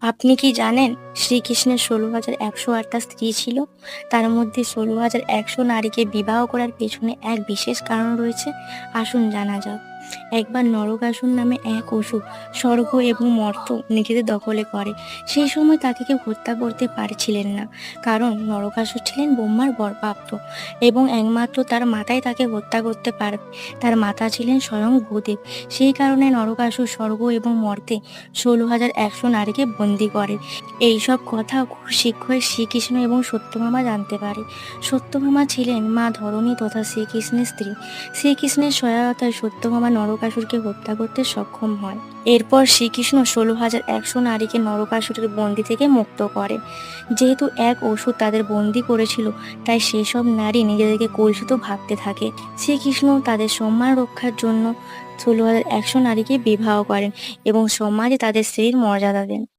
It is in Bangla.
আপনি কি জানেন শ্রীকৃষ্ণের ১৬,১০৮টা স্ত্রী ছিল? তার মধ্যে ১৬,১০০ নারীকে বিবাহ করার পেছনে এক বিশেষ কারণ রয়েছে। আসুন জানা যাক। একবার নরকাসুর নামে এক অসুর স্বর্গ এবং মর্ত নিজেদের দখলে করে। সেই সময় তাকে কেউ হত্যা করতে পারছিলেন না, কারণ নরকাসুর ছিলেন ব্রহ্মার বরপ্রাপ্ত এবং একমাত্র তার মাতাই তাকে হত্যা করতে পারবে। তার মাতা ছিলেন স্বয়ং ভূদেব। সেই কারণে নরকাসুর স্বর্গ এবং মর্তে ১৬,১০০ নারীকে বন্দি করে। এইসব কথা খুশি হয়ে শ্রীকৃষ্ণ এবং সত্যভামা জানতে পারে। সত্যভামা ছিলেন মা ধরণী তথা শ্রীকৃষ্ণের স্ত্রী। শ্রীকৃষ্ণের সহায়তায় সত্যভামা নরকাসুরকে হত্যা করতে সক্ষম হয়। এরপর শ্রীকৃষ্ণ ১৬,১০০ নারীকে নরকাসুরের বন্দি থেকে মুক্ত করে। যেহেতু এক অসুর তাদের বন্দি করেছিল, তাই সেসব নারী নিজেদেরকে কলুষিত ভাবতে থাকে। শ্রীকৃষ্ণ তাদের সম্মান রক্ষার জন্য ১৬,১০০ নারীকে বিবাহ করেন এবং সমাজে তাদের স্ত্রীর মর্যাদা দেন।